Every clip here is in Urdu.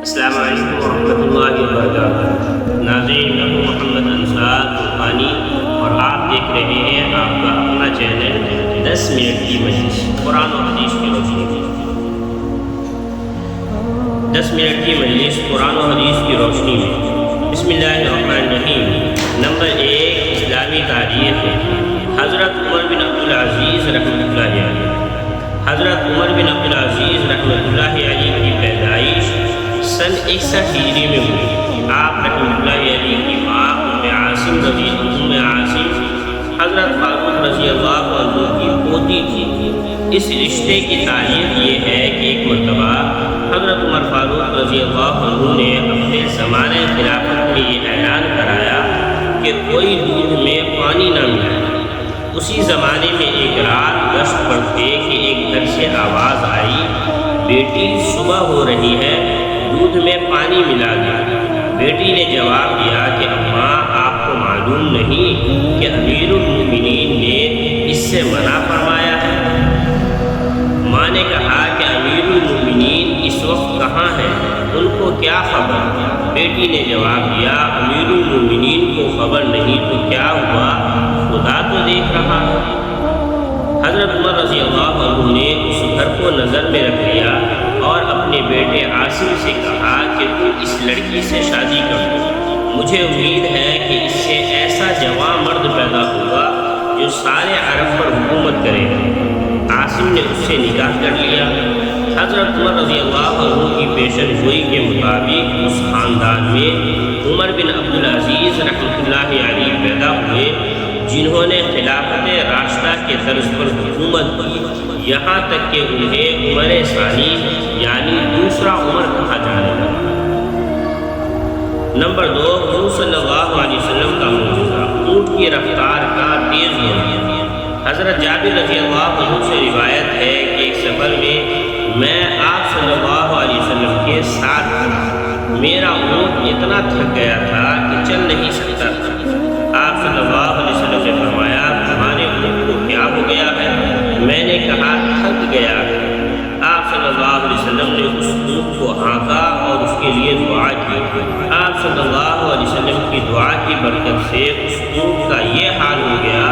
السلام علیکم ورحمۃ اللہ وبرکاتہ۔ ناظرین، میں ہوں محمد انصار طوفانی اور آپ دیکھ رہے ہیں آپ کا اپنا چینل 10 منٹ کی مجلس قرآن و حدیث کی روشنی میں۔ 10 منٹ کی مجلس قرآن و حدیث کی روشنی میں۔ بسم اللہ الرحمن الرحیم۔ نمبر 1، اسلامی تاریخ ہے۔ حضرت عمر بن عبدالعزیز رحمۃ اللہ علیہ۔ حضرت عمر بن عبدالعزیز رحمۃ اللہ علیہ کی پیدائش سن 61 ہجری میں ہوئی۔ آپ رحمۃ اللہ علیہ کی ماں ام عاصم حضرت فاروق رضی اللہ عنہ کی پوتی تھی۔ اس رشتے کی تاریخ یہ ہے کہ ایک مرتبہ حضرت عمر فاروق رضی اللہ عنہ نے اپنے زمانہ خلافت میں یہ اعلان کرایا کہ کوئی دودھ میں پانی نہ ملائے۔ اسی زمانے میں ایک رات گشت پر تھے کہ ایک گھر سے آواز آئی، بیٹی صبح ہو رہی ہے، دودھ میں پانی ملا دیا۔ بیٹی نے جواب دیا کہ اماں، آپ کو معلوم نہیں کہ امیر المومنین نے اس سے منع فرمایا ہے؟ ماں نے کہا کہ امیر المومنین اس وقت کہاں ہیں، ان کو کیا خبر؟ بیٹی نے جواب دیا، امیر المومنین کو خبر نہیں تو کیا ہوا، خدا تو دیکھ رہا ہے۔ حضرت عمر رضی اللہ عنہ نے اس گھر کو نظر میں رکھ لیا اور اپنے بیٹے عاصم سے کہا کہ تم اس لڑکی سے شادی کر دو، مجھے امید ہے کہ اس سے ایسا جوان مرد پیدا ہوگا جو سارے عرب پر حکومت کرے گا۔ عاصم نے اس سے نکاح کر لیا۔ حضرت عمر رضی اللہ عنہ کی پیشن گوئی کے مطابق اس خاندان میں عمر بن عبدالعزیز رحمۃ اللہ علیہ پیدا ہوئے، جنہوں نے خلافت راشدہ کے طرز پر حکومت کی، یہاں تک کہ انہیں عمر ثانی یعنی دوسرا عمر کہا جانے لگا۔ نمبر 2، حضور صلی اللہ علیہ وسلم کا معجزہ، اونٹ کی رفتار کا تیز ہونا۔ حضرت جابر رضی اللہ عنہ سے روایت ہے کہ ایک سفر میں آپ صلی اللہ علیہ وسلم کے ساتھ تھا، میرا اونٹ اتنا تھک گیا تھا کہ چل نہیں سکتا تھا۔ آپ صلی اللہ علیہ وسلم نے فرمایا، تمہارے اونٹ کو کیا ہو گیا ہے؟ میں نے کہا، تھک گیا ہے۔ آپ صلی اللہ علیہ وسلم نے اس اونٹ کو ہانکا اور اس کے لیے دعا کی۔ آپ صلی اللہ علیہ وسلم کی دعا کی برکت سے اس اونٹ کا یہ حال ہو گیا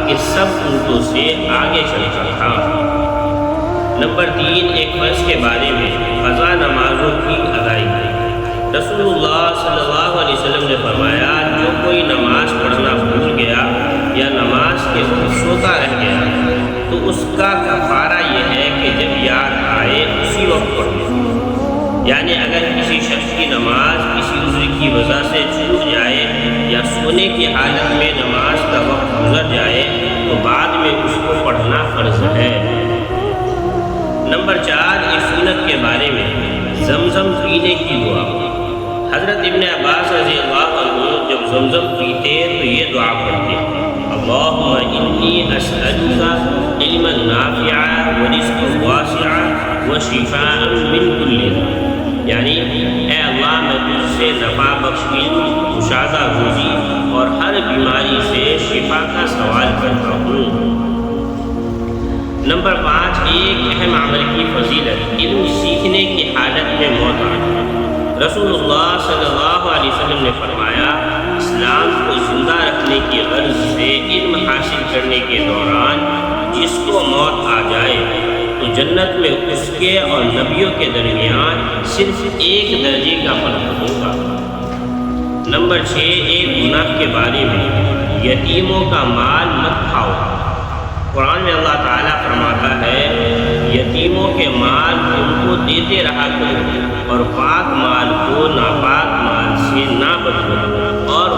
کہ سب اونٹوں سے آگے چلتا تھا۔ نمبر 3، ایک فرض کے بارے میں، قضا نمازوں کی ادائیگی۔ رسول اللہ صلی اللہ علیہ وسلم نے فرمایا، جو کوئی نماز پڑھنا بھول گیا یا نماز کے وقت سوتا رہ گیا تو اس کا کفارہ یہ ہے کہ جب یاد آئے اسی وقت پڑھے۔ یعنی اگر کسی شخص کی نماز کسی عذر کی وجہ سے چھوٹ جائے یا سونے کی حالت میں نماز کا وقت گزر جائے تو بعد میں اس کو پڑھنا فرض ہے۔ نمبر 4، اس سنت کے بارے میں، زمزم پینے کی دعا۔ حضرت ابن عباس رضی اللہ عنہ جب زمزم پیتے تو یہ دعا پڑھتے، اللہم انی اسألک علما نافعا ورزقا واسعا وشفاء من کل داء، یعنی اے اللہ میں تجھ سے نفع بخش علم، کشادہ روزی اور ہر بیماری سے شفا کا سوال کرتا ہوں۔ نمبر 5، ایک اہم عمل کی فضیلت، علم سیکھنے کی حالت میں موت آنا۔ رسول اللہ صلی اللہ علیہ وسلم نے فرمایا، اسلام کو زندہ رکھنے کی غرض سے علم حاصل کرنے کے دوران جس کو موت آ جائے تو جنت میں اس کے اور نبیوں کے درمیان صرف ایک درجے کا فرق ہوگا۔ نمبر 6، ایک گناہ کے بارے میں، یتیموں کا مال مت کھاؤ۔ قرآن میں اللہ تعالیٰ فرماتا ہے، یتیموں کے مال ان کو دیتے رہا کرو اور پاک مال کو ناپاک مال سے نہ بدلو، اور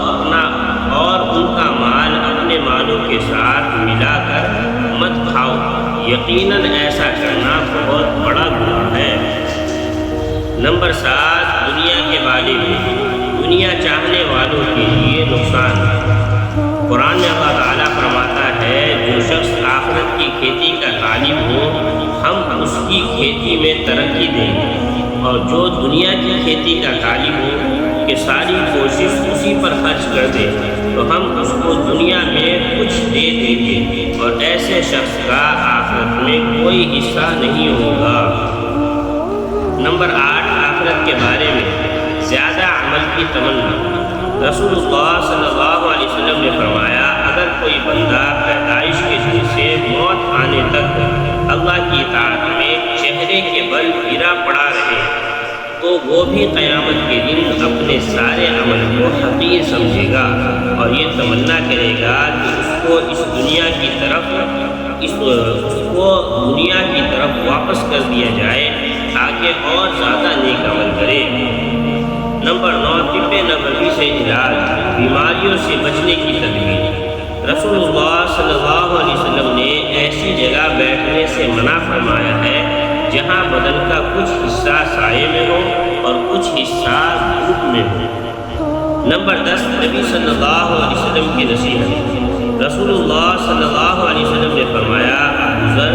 ان کا مال اپنے مالوں کے ساتھ ملا کر مت کھاؤ، یقیناً ایسا کرنا بہت بڑا گناہ ہے۔ نمبر 7، دنیا کے بارے میں، دنیا چاہنے والوں کے لیے نقصان ہے۔ قرآن میں اللہ تعالیٰ فرماتا ہے، جو شخص آخرت کی کھیتی کا طالب ہو ہم اس کی کھیتی میں ترقی دیں گے، اور جو دنیا کی کھیتی کا طالب ہو کہ ساری کوشش اسی پر خرچ کر دے تو ہم اس کو دنیا میں کچھ دے دیں گے، اور ایسے شخص کا آخرت میں کوئی حصہ نہیں ہوگا۔ نمبر 8، آخرت کے بارے میں، زیادہ عمل کی تمنا۔ رسول اللہ صلی اللہ علیہ وسلم نے فرمایا اگر کوئی بندہ پیدائش کے دن سے موت آنے تک اللہ کی اطاعت میں چہرے کے بل گرا پڑا رہے تو وہ بھی قیامت کے دن اپنے سارے عمل کو حقیر سمجھے گا اور یہ تمنا کرے گا کہ اس کو دنیا کی طرف واپس کر دیا جائے تاکہ اور زیادہ نیک عمل کرے۔ نمبر 9، طب نبوی سے علاج، بیماریوں سے بچنے کی تدبیر۔ رسول اللہ صلی اللہ علیہ وسلم نے ایسی جگہ بیٹھنے سے منع فرمایا ہے جہاں بدن کا کچھ حصہ سائے میں ہو اور کچھ حصہ دھوپ میں ہو۔ نمبر 10، نبی صلی اللہ علیہ وسلم کی نصیحت۔ رسول اللہ صلی اللہ علیہ وسلم نے فرمایا ابو ذر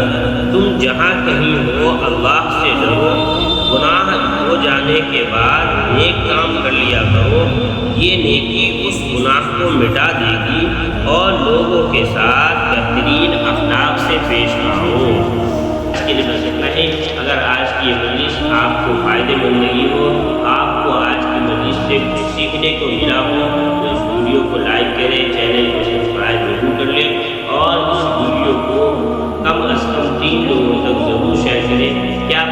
تم جہاں کہیں ہو اللہ سے ڈرو، گناہ ہو جانے کے بعد نیک کام کر لیا کرو، یہ نیکی اس گناہ کو مٹا دے گی اور لوگوں کے ساتھ بہترین اخلاق سے پیش آؤ۔ اس کے لیے بس اتنا ہی۔ اگر آج کی یہ مجلس آپ کو فائدے مند لگی ہو، آپ کو آج کی مجلس سے کچھ سیکھنے کو ملا ہو تو اس ویڈیو کو لائک کریں، چینل کو سبسکرائب ضرور کر لیں اور اس ویڈیو کو کم از کم 3 لوگوں تک ضرور شیئر کریں۔ کیا